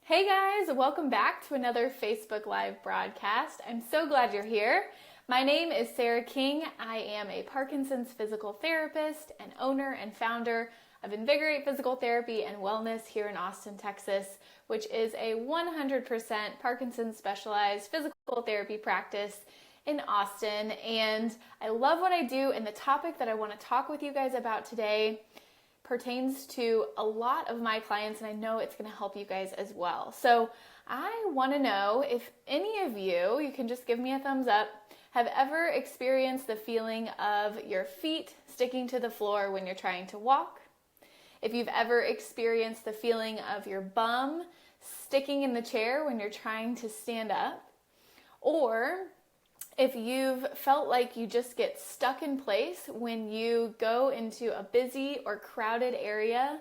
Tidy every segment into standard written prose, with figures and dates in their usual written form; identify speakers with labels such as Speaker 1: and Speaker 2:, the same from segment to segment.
Speaker 1: Hey guys, welcome back to another Facebook Live broadcast. I'm so glad you're here. My name is Sarah King. I am a Parkinson's physical therapist and owner and founder of Invigorate Physical Therapy and Wellness here in Austin, Texas, which is a 100% Parkinson's specialized physical therapy practice in Austin. And I love what I do, and the topic that I want to talk with you guys about today pertains to a lot of my clients, and I know it's going to help you guys as well. So I want to know if any of you can just give me a thumbs up, have ever experienced the feeling of your feet sticking to the floor when you're trying to walk. If you've ever experienced the feeling of your bum sticking in the chair when you're trying to stand up, or if you've felt like you just get stuck in place when you go into a busy or crowded area,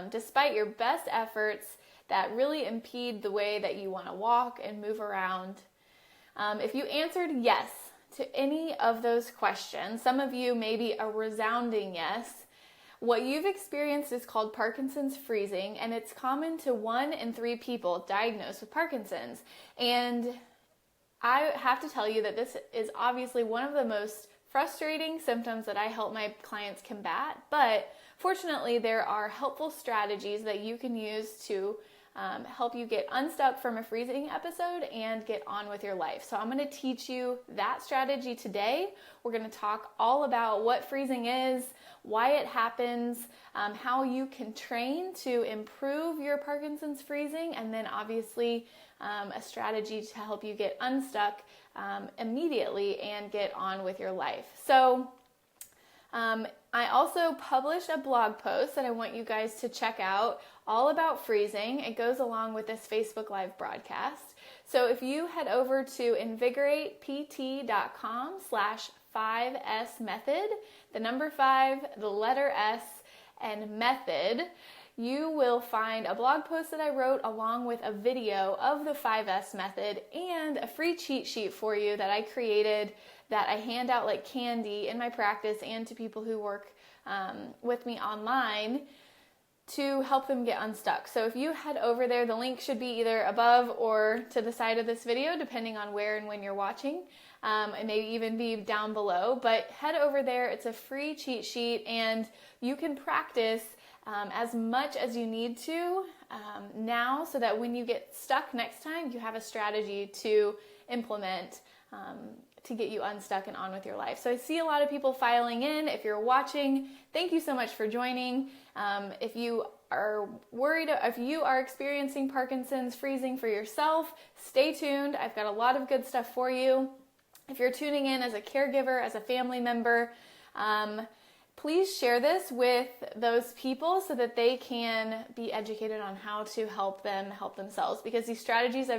Speaker 1: despite your best efforts that really impede the way that you want to walk and move around. If you answered yes to any of those questions, some of you maybe a resounding yes, what you've experienced is called Parkinson's freezing, and it's common to 1 in 3 people diagnosed with Parkinson's. And I have to tell you that this is obviously one of the most frustrating symptoms that I help my clients combat, but fortunately there are helpful strategies that you can use to help you get unstuck from a freezing episode and get on with your life. So I'm going to teach you that strategy today. We're going to talk all about what freezing is, why it happens, how you can train to improve your Parkinson's freezing, and then obviously a strategy to help you get unstuck immediately and get on with your life. So I also published a blog post that I want you guys to check out all about freezing. It goes along with this Facebook Live broadcast. So if you head over to invigoratept.com/5S-method, the number 5, the letter S, and method, you will find a blog post that I wrote along with a video of the 5S method and a free cheat sheet for you that I created that I hand out like candy in my practice and to people who work with me online to help them get unstuck. So if you head over there, the link should be either above or to the side of this video, depending on where and when you're watching. It may even be down below, but head over there. It's a free cheat sheet, and you can practice as much as you need to now, so that when you get stuck next time, you have a strategy to implement to get you unstuck and on with your life. So I see a lot of people filing in. If you're watching, thank you so much for joining. If you are worried, if you are experiencing Parkinson's freezing for yourself, stay tuned. I've got a lot of good stuff for you. If you're tuning in as a caregiver, as a family member, please share this with those people so that they can be educated on how to help them help themselves, because these strategies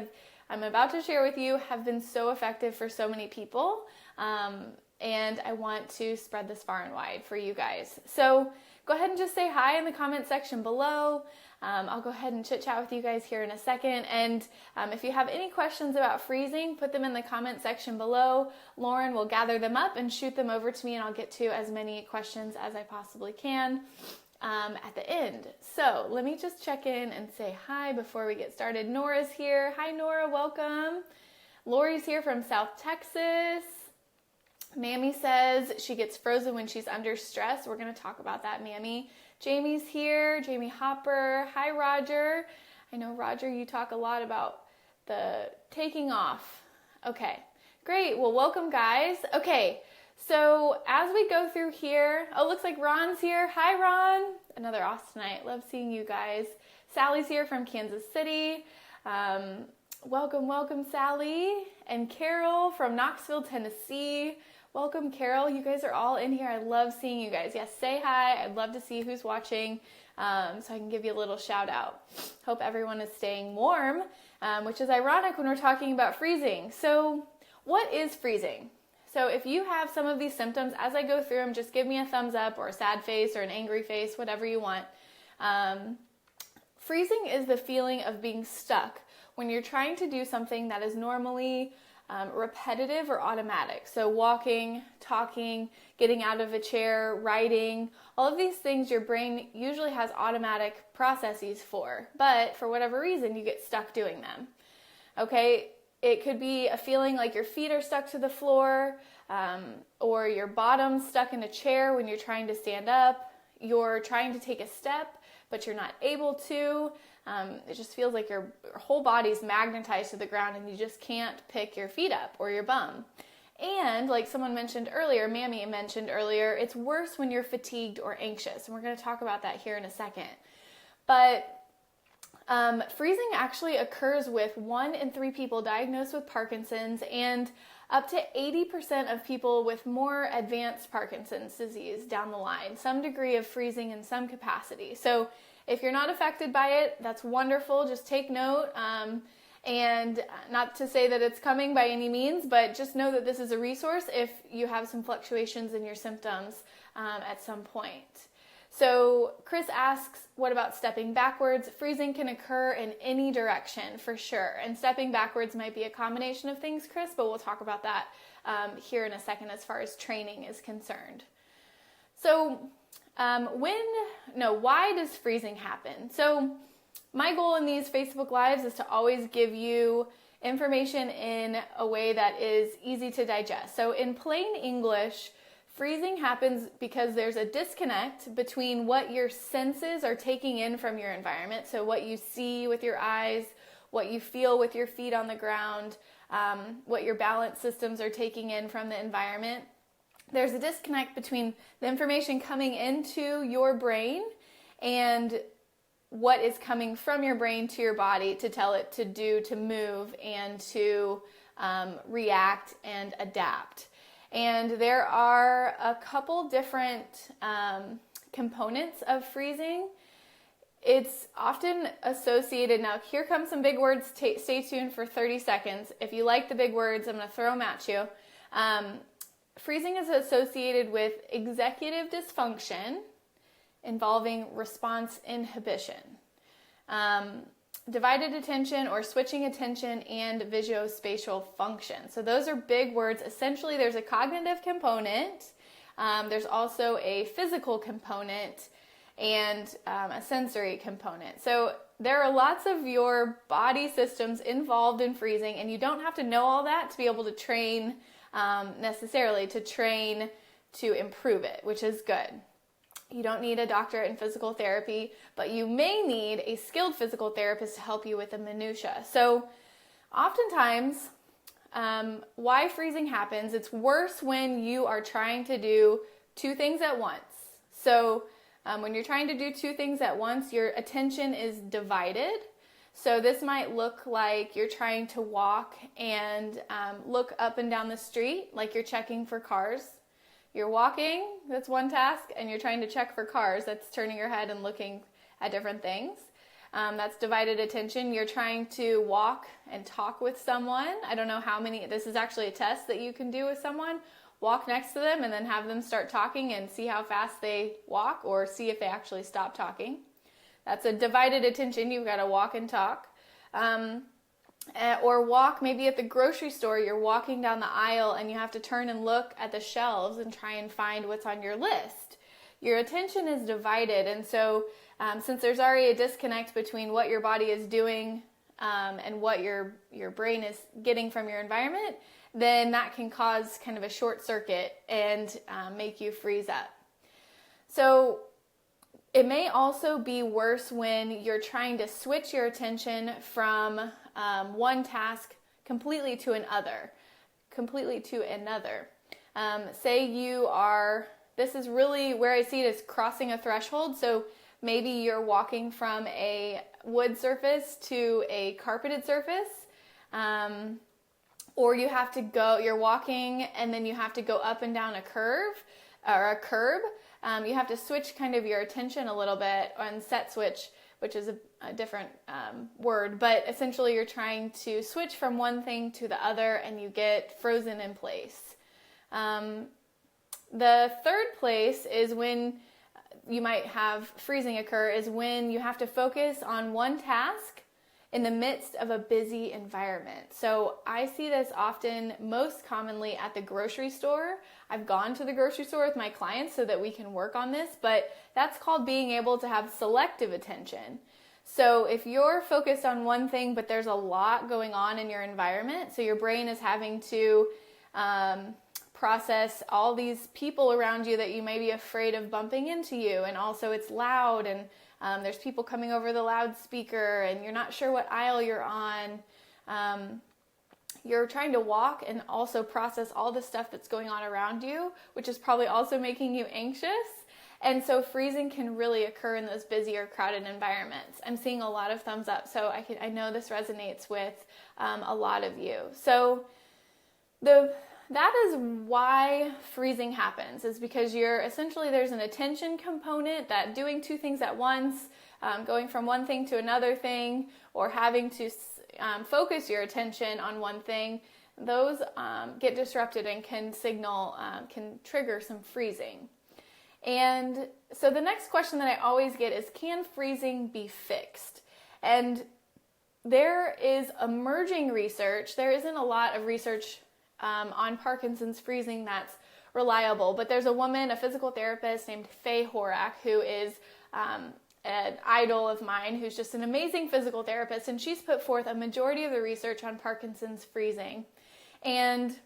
Speaker 1: I'm about to share with you have been so effective for so many people, and I want to spread this far and wide for you guys. So go ahead and just say hi in the comment section below. I'll go ahead and chit chat with you guys here in a second. And if you have any questions about freezing, put them in the comment section below. Lauren will gather them up and shoot them over to me, and I'll get to as many questions as I possibly can at the end. So let me just check in and say hi before we get started. Nora's here. Hi, Nora. Welcome. Lori's here from South Texas. Mammy says she gets frozen when she's under stress. We're going to talk about that, Mammy. Jamie's here. Jamie Hopper. Hi, Roger. I know, Roger, you talk a lot about the taking off. Okay, great. Well, welcome, guys. Okay, so as we go through here, looks like Ron's here. Hi, Ron. Another Austinite. Love seeing you guys. Sally's here from Kansas City. Welcome, Sally. And Carol from Knoxville, Tennessee. Welcome, Carol. You guys are all in here. I love seeing you guys. Yes, say hi. I'd love to see who's watching, so I can give you a little shout out. Hope everyone is staying warm, which is ironic when we're talking about freezing. So what is freezing? So if you have some of these symptoms, as I go through them, just give me a thumbs up or a sad face or an angry face, whatever you want. Freezing is the feeling of being stuck when you're trying to do something that is normally repetitive or automatic. So walking, talking, getting out of a chair, writing, all of these things your brain usually has automatic processes for, but for whatever reason you get stuck doing them. Okay, it could be a feeling like your feet are stuck to the floor, or your bottom stuck in a chair when you're trying to stand up. You're trying to take a step, but you're not able to. It just feels like your whole body's magnetized to the ground and you just can't pick your feet up or your bum. And like someone mentioned earlier, Mammy mentioned earlier, it's worse when you're fatigued or anxious. And we're going to talk about that here in a second. But freezing actually occurs with 1 in 3 people diagnosed with Parkinson's and up to 80% of people with more advanced Parkinson's disease down the line, some degree of freezing in some capacity. So if you're not affected by it, that's wonderful. Just take note. And not to say that it's coming by any means, but just know that this is a resource if you have some fluctuations in your symptoms at some point. So Chris asks, what about stepping backwards? Freezing can occur in any direction for sure. And stepping backwards might be a combination of things, Chris, but we'll talk about that here in a second as far as training is concerned. So why does freezing happen? So my goal in these Facebook Lives is to always give you information in a way that is easy to digest. So in plain English, freezing happens because there's a disconnect between what your senses are taking in from your environment. So what you see with your eyes, what you feel with your feet on the ground, what your balance systems are taking in from the environment. There's a disconnect between the information coming into your brain and what is coming from your brain to your body to tell it to do, to move, and to react and adapt. And there are a couple different components of freezing. It's often associated, now here come some big words, stay tuned for 30 seconds. If you like the big words, I'm going to throw them at you. Freezing is associated with executive dysfunction involving response inhibition, divided attention or switching attention, and visuospatial function. So those are big words. Essentially, there's a cognitive component, there's also a physical component, and a sensory component. So there are lots of your body systems involved in freezing, and you don't have to know all that to be able to train necessarily to improve it, which is good. You don't need a doctorate in physical therapy, but you may need a skilled physical therapist to help you with the minutia. So oftentimes, why freezing happens, it's worse when you are trying to do 2 things at once. So when you're trying to do 2 things at once, your attention is divided. So this might look like you're trying to walk and look up and down the street like you're checking for cars. You're walking, that's one task, and you're trying to check for cars. That's turning your head and looking at different things. That's divided attention. You're trying to walk and talk with someone. I don't know how many, this is actually a test that you can do with someone. Walk next to them and then have them start talking and see how fast they walk or see if they actually stop talking. That's a divided attention. You've got to walk and talk. Or walk maybe at the grocery store, you're walking down the aisle and you have to turn and look at the shelves and try and find what's on your list. Your attention is divided, and so since there's already a disconnect between what your body is doing and what your brain is getting from your environment, then that can cause kind of a short circuit and make you freeze up. So it may also be worse when you're trying to switch your attention from one task completely to another. Say you are, this is really where I see it as crossing a threshold. So maybe you're walking from a wood surface to a carpeted surface, or you're walking and then you have to go up and down a curve or a curb. You have to switch kind of your attention a little bit on set switch, which is a different word, but essentially you're trying to switch from one thing to the other and you get frozen in place. The third place is when you might have freezing occur is when you have to focus on one task in the midst of a busy environment. So I see this often, most commonly at the grocery store. I've gone to the grocery store with my clients so that we can work on this, but that's called being able to have selective attention. So if you're focused on one thing, but there's a lot going on in your environment, so your brain is having to process all these people around you that you may be afraid of bumping into you, and also it's loud, and there's people coming over the loudspeaker, and you're not sure what aisle you're on. You're trying to walk and also process all the stuff that's going on around you, which is probably also making you anxious. And so freezing can really occur in those busy or crowded environments. I'm seeing a lot of thumbs up, so I know this resonates with a lot of you. So that is why freezing happens, is because there's an attention component, that doing two things at once, going from one thing to another thing, or having to focus your attention on one thing, those get disrupted and can trigger some freezing. And so the next question that I always get is, can freezing be fixed? And there is emerging research. There isn't a lot of research on Parkinson's freezing that's reliable, but there's a woman, a physical therapist named Faye Horak, who is an idol of mine, who's just an amazing physical therapist, and she's put forth a majority of the research on Parkinson's freezing. And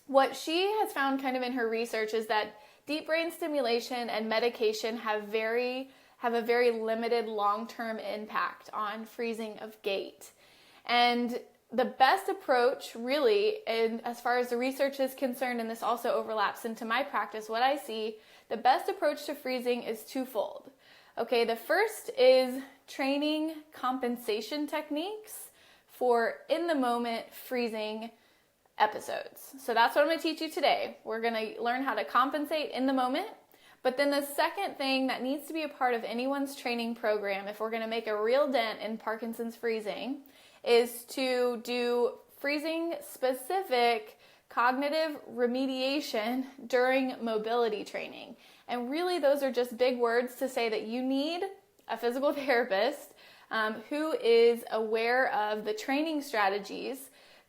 Speaker 1: what she has found kind of in her research is that deep brain stimulation and medication have a very limited long-term impact on freezing of gait. And the best approach, really, and as far as the research is concerned, and this also overlaps into my practice, what I see, the best approach to freezing is twofold. Okay, the first is training compensation techniques for in-the-moment freezing episodes. So that's what I'm going to teach you today. We're going to learn how to compensate in the moment. But then the second thing that needs to be a part of anyone's training program, if we're going to make a real dent in Parkinson's freezing, is to do freezing-specific cognitive remediation during mobility training. And really, those are just big words to say that you need a physical therapist who is aware of the training strategies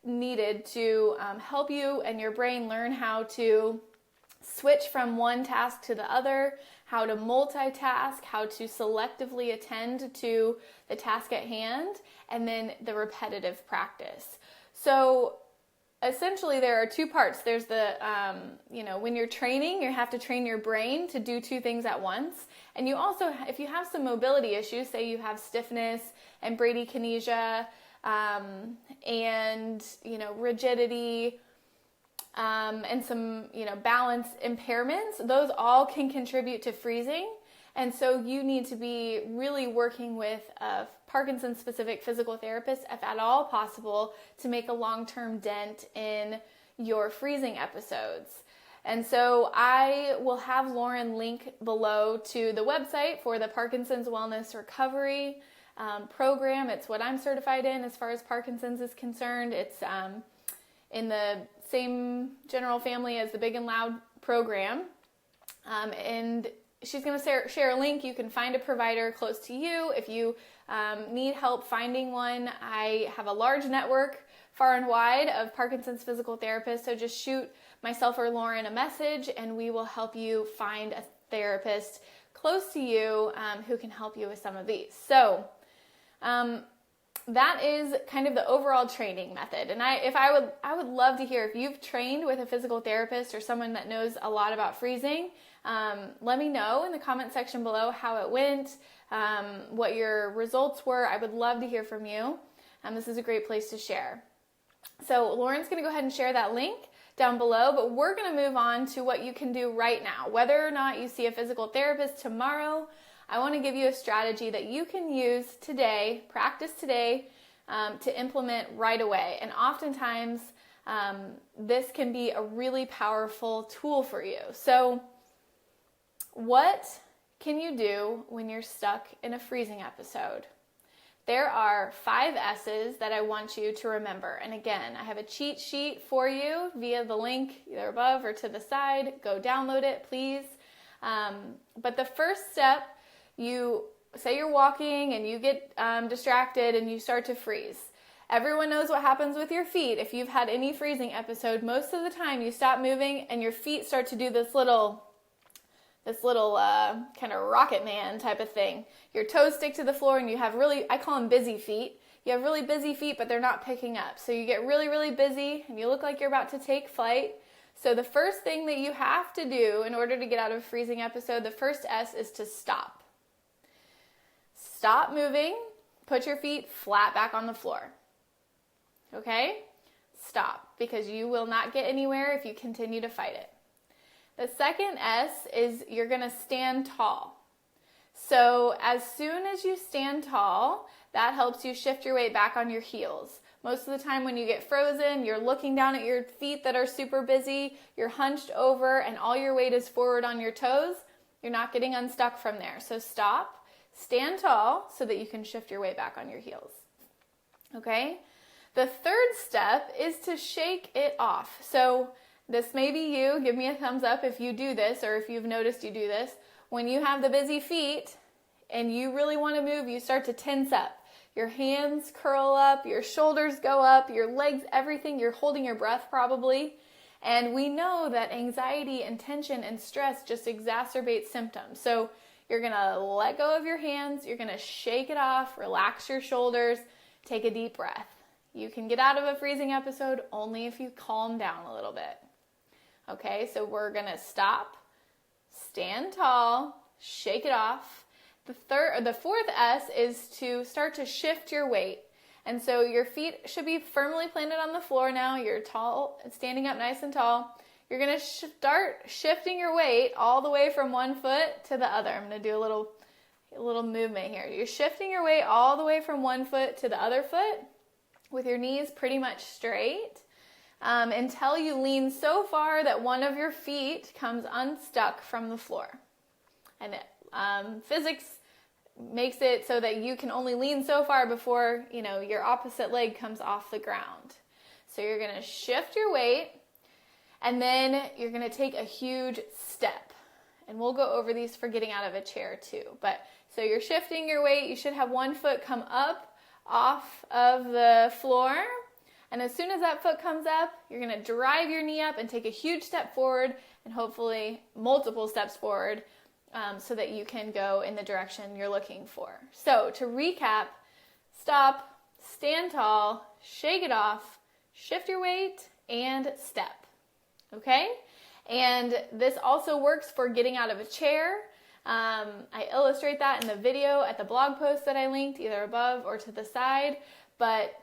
Speaker 1: needed to help you and your brain learn how to switch from one task to the other, how to multitask, how to selectively attend to the task at hand, and then the repetitive practice. So essentially there are two parts. There's the, when you're training, you have to train your brain to do two things at once. And you also, if you have some mobility issues, say you have stiffness and bradykinesia, and rigidity, and some balance impairments, those all can contribute to freezing. And so you need to be really working with a Parkinson's specific physical therapist, if at all possible, to make a long-term dent in your freezing episodes. And so I will have Lauren link below to the website for the Parkinson's Wellness Recovery program. It's what I'm certified in as far as Parkinson's is concerned. It's in the same general family as the Big and Loud program. And she's going to share a link. You can find a provider close to you. If you need help finding one, I have a large network far and wide of Parkinson's physical therapists. So just shoot myself or Lauren a message and we will help you find a therapist close to you who can help you with some of these. So that is kind of the overall training method. And I would love to hear if you've trained with a physical therapist or someone that knows a lot about freezing. Let me know in the comment section below how it went, what your results were. I would love to hear from you. This is a great place to share. So Lauren's going to go ahead and share that link down below, but we're going to move on to what you can do right now. Whether or not you see a physical therapist tomorrow, I want to give you a strategy that you can use today, practice today, to implement right away. And oftentimes, this can be a really powerful tool for you. So, what can you do when you're stuck in a freezing episode? There are 5 S's that I want you to remember. And again, I have a cheat sheet for you via the link either above or to the side. Go download it, please. But the first step, you say you're walking and you get distracted and you start to freeze. Everyone knows what happens with your feet. If you've had any freezing episode, most of the time you stop moving and your feet start to do this little kind of rocket man type of thing. Your toes stick to the floor and you have I call them busy feet. You have really busy feet, but they're not picking up. So you get really, really busy and you look like you're about to take flight. So the first thing that you have to do in order to get out of a freezing episode, the first S, is to stop. Stop moving. Put your feet flat back on the floor. Okay? Stop, because you will not get anywhere if you continue to fight it. The second S is you're going to stand tall. So as soon as you stand tall, that helps you shift your weight back on your heels. Most of the time when you get frozen, you're looking down at your feet that are super busy, you're hunched over, and all your weight is forward on your toes. You're not getting unstuck from there. So stop, stand tall so that you can shift your weight back on your heels. Okay? The third step is to shake it off. So this may be you. Give me a thumbs up if you do this, or if you've noticed you do this. When you have the busy feet and you really want to move, you start to tense up. Your hands curl up, your shoulders go up, your legs, everything. You're holding your breath probably. And we know that anxiety and tension and stress just exacerbate symptoms. So you're going to let go of your hands. You're going to shake it off, relax your shoulders, take a deep breath. You can get out of a freezing episode only if you calm down a little bit. Okay, so we're going to stop, stand tall, shake it off. The fourth S is to start to shift your weight. And so your feet should be firmly planted on the floor now. You're tall, standing up nice and tall. You're going to start shifting your weight all the way from one foot to the other. I'm going to do a little movement here. You're shifting your weight all the way from one foot to the other foot with your knees pretty much straight until you lean so far that one of your feet comes unstuck from the floor. And physics makes it so that you can only lean so far before, your opposite leg comes off the ground. So you're going to shift your weight, and then you're going to take a huge step. And we'll go over these for getting out of a chair too. So you're shifting your weight. You should have one foot come up off of the floor. And as soon as that foot comes up, you're going to drive your knee up and take a huge step forward, and hopefully multiple steps forward, so that you can go in the direction you're looking for. So to recap, stop, stand tall, shake it off, shift your weight, and step. Okay? And this also works for getting out of a chair. I illustrate that in the video at the blog post that I linked either above or to the side. But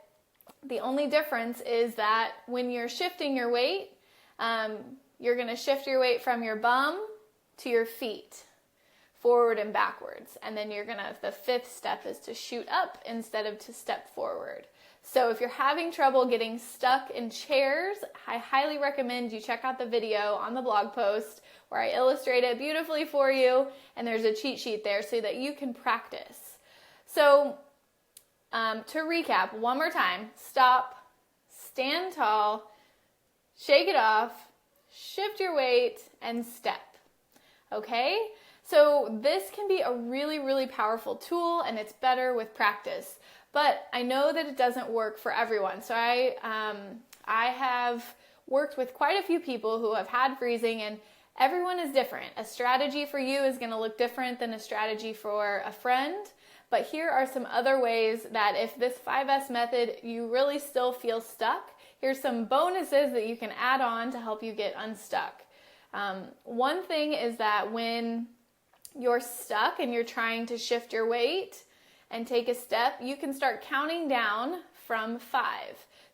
Speaker 1: the only difference is that when you're shifting your weight, you're going to shift your weight from your bum to your feet, forward and backwards. And then the fifth step is to shoot up instead of to step forward. So if you're having trouble getting stuck in chairs, I highly recommend you check out the video on the blog post where I illustrate it beautifully for you, and there's a cheat sheet there so that you can practice. So to recap one more time, stop, stand tall, shake it off, shift your weight, and step. Okay? So this can be a really, really powerful tool, and it's better with practice. But I know that it doesn't work for everyone. So I have worked with quite a few people who have had freezing, and everyone is different. A strategy for you is going to look different than a strategy for a friend. But here are some other ways that if this 5S method, you really still feel stuck, here's some bonuses that you can add on to help you get unstuck. One thing is that when you're stuck and you're trying to shift your weight and take a step, you can start counting down from 5.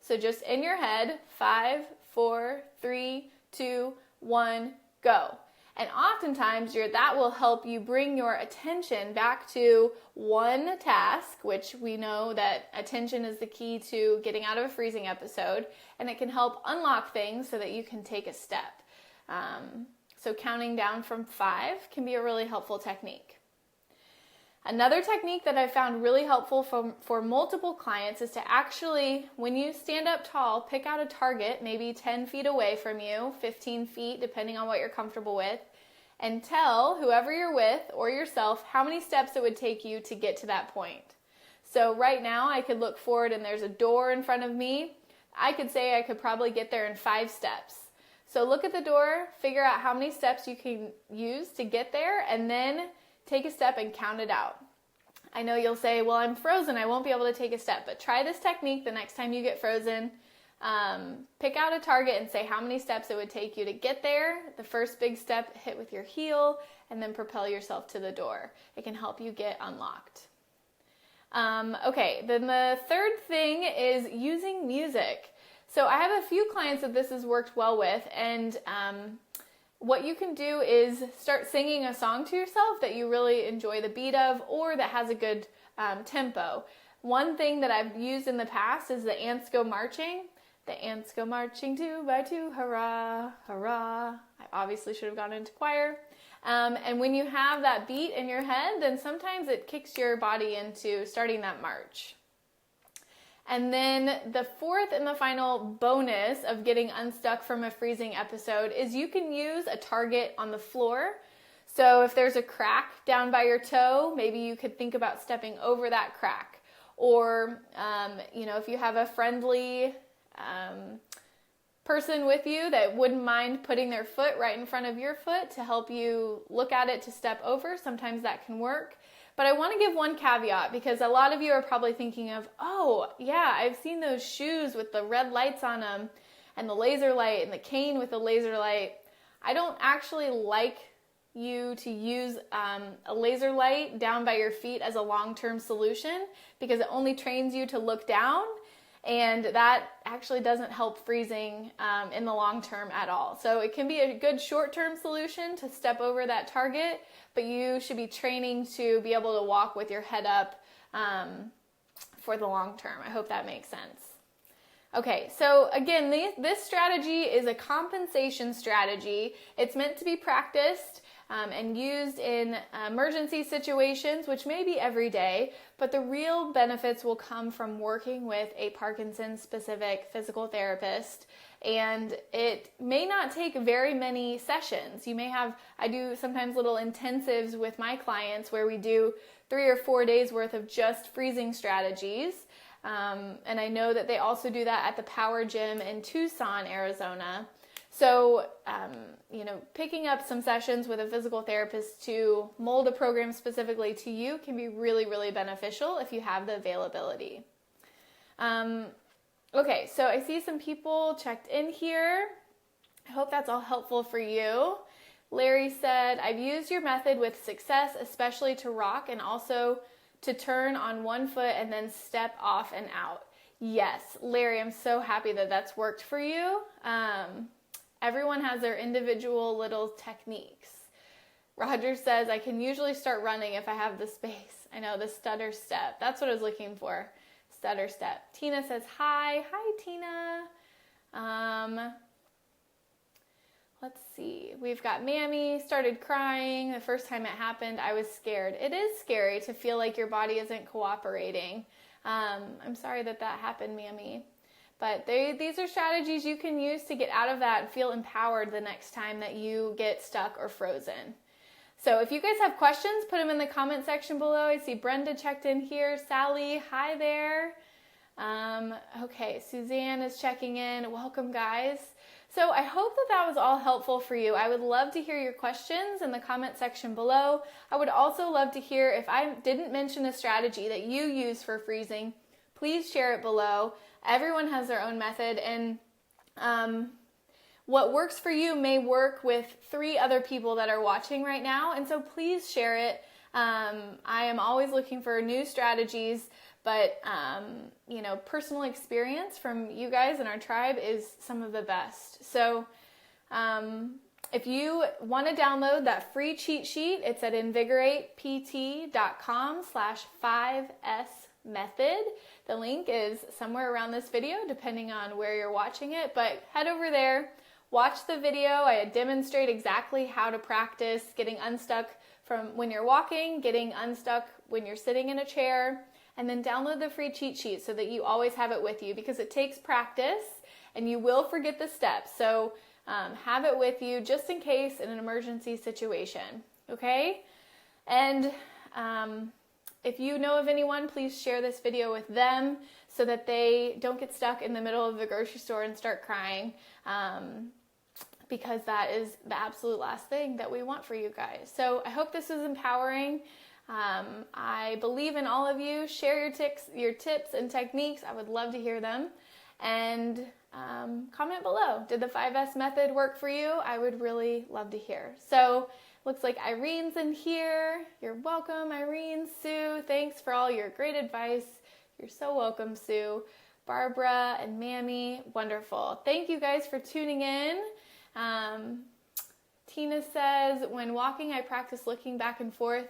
Speaker 1: So just in your head, 5, 4, 3, 2, 1, go. And oftentimes that will help you bring your attention back to one task, which we know that attention is the key to getting out of a freezing episode, and it can help unlock things so that you can take a step. So counting down from 5 can be a really helpful technique. Another technique that I found really helpful for multiple clients is to actually, when you stand up tall, pick out a target, maybe 10 feet away from you, 15 feet, depending on what you're comfortable with, and tell whoever you're with or yourself how many steps it would take you to get to that point. So right now I could look forward and there's a door in front of me. I could say I could probably get there in 5 steps. So look at the door, figure out how many steps you can use to get there, and then take a step and count it out. I know you'll say, well, I'm frozen, I won't be able to take a step, but try this technique the next time you get frozen. Pick out a target and say how many steps it would take you to get there. The first big step, hit with your heel, and then propel yourself to the door. It can help you get unlocked. Okay, then the third thing is using music. So I have a few clients that this has worked well with, and what you can do is start singing a song to yourself that you really enjoy the beat of or that has a good tempo. One thing that I've used in the past is the ants go marching. The ants go marching 2 by 2, hurrah, hurrah. I obviously should have gone into choir. And when you have that beat in your head, then sometimes it kicks your body into starting that march. And then the fourth and the final bonus of getting unstuck from a freezing episode is you can use a target on the floor. So if there's a crack down by your toe, maybe you could think about stepping over that crack. Or, if you have a friendly person with you that wouldn't mind putting their foot right in front of your foot to help you look at it to step over, sometimes that can work. But I want to give one caveat because a lot of you are probably thinking of, oh, yeah, I've seen those shoes with the red lights on them and the laser light and the cane with the laser light. I don't actually like you to use a laser light down by your feet as a long-term solution because it only trains you to look down, and that actually doesn't help freezing in the long term at all. So it can be a good short-term solution to step over that target, but you should be training to be able to walk with your head up for the long term. I hope that makes sense. Okay, so again, this strategy is a compensation strategy. It's meant to be practiced and used in emergency situations, which may be every day, but the real benefits will come from working with a Parkinson's specific physical therapist. And it may not take very many sessions. You may have, I do sometimes little intensives with my clients where we do 3 or 4 days worth of just freezing strategies. And I know that they also do that at the Power Gym in Tucson, Arizona. So, picking up some sessions with a physical therapist to mold a program specifically to you can be really, really beneficial if you have the availability. Okay, so I see some people checked in here. I hope that's all helpful for you. Larry said, I've used your method with success, especially to rock and also to turn on one foot and then step off and out. Yes, Larry, I'm so happy that that's worked for you. Everyone has their individual little techniques. Roger says, I can usually start running if I have the space. I know, the stutter step. That's what I was looking for. Stutter step. Tina says, hi. Hi, Tina. Let's see. We've got Mammy started crying. The first time it happened, I was scared. It is scary to feel like your body isn't cooperating. I'm sorry that happened, Mammy. But these are strategies you can use to get out of that and feel empowered the next time that you get stuck or frozen. So if you guys have questions, put them in the comment section below. I see Brenda checked in here. Sally, hi there. Okay, Suzanne is checking in. Welcome, guys. So I hope that was all helpful for you. I would love to hear your questions in the comment section below. I would also love to hear if I didn't mention a strategy that you use for freezing, please share it below. Everyone has their own method, and what works for you may work with 3 other people that are watching right now, and so please share it. I am always looking for new strategies, but personal experience from you guys in our tribe is some of the best. So if you want to download that free cheat sheet, it's at invigoratept.com/5S-method. The link is somewhere around this video, depending on where you're watching it, but head over there, watch the video. I demonstrate exactly how to practice getting unstuck from when you're walking, getting unstuck when you're sitting in a chair, and then download the free cheat sheet so that you always have it with you, because it takes practice and you will forget the steps. So Have it with you just in case in an emergency situation, okay? And if you know of anyone, please share this video with them so that they don't get stuck in the middle of the grocery store and start crying, because that is the absolute last thing that we want for you guys. So I hope this was empowering. I believe in all of you. Share your tips and techniques. I would love to hear them. And comment below. Did the 5S method work for you? I would really love to hear. So looks like Irene's in here. You're welcome, Irene. Sue, thanks for all your great advice. You're so welcome, Sue. Barbara and Mammy, wonderful. Thank you guys for tuning in. Tina says, when walking, I practice looking back and forth.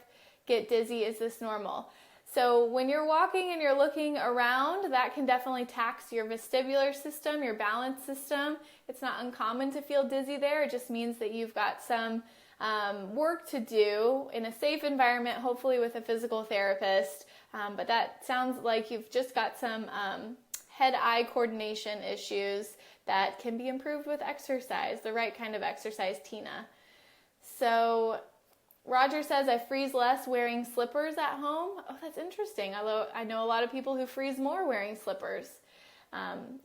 Speaker 1: Get dizzy. Is this normal? So when you're walking and you're looking around, that can definitely tax your vestibular system, your balance system. It's not uncommon to feel dizzy there. It just means that you've got some work to do in a safe environment, hopefully with a physical therapist. But that sounds like you've just got some head-eye coordination issues that can be improved with exercise, the right kind of exercise, Tina. So Roger says, I freeze less wearing slippers at home. Oh, that's interesting. Although I know a lot of people who freeze more wearing slippers.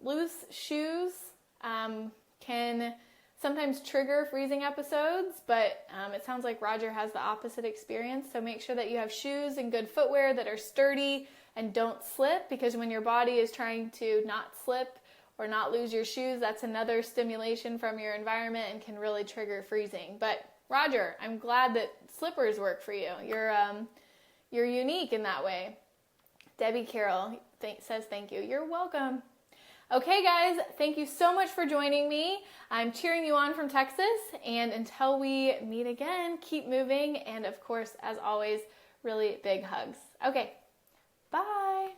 Speaker 1: Loose shoes can sometimes trigger freezing episodes, but it sounds like Roger has the opposite experience. So make sure that you have shoes and good footwear that are sturdy and don't slip, because when your body is trying to not slip or not lose your shoes, that's another stimulation from your environment and can really trigger freezing. But Roger, I'm glad that slippers work for you. You're unique in that way. Debbie Carroll says thank you. You're welcome. Okay, guys, thank you so much for joining me. I'm cheering you on from Texas, and until we meet again, keep moving, and of course, as always, really big hugs. Okay, bye.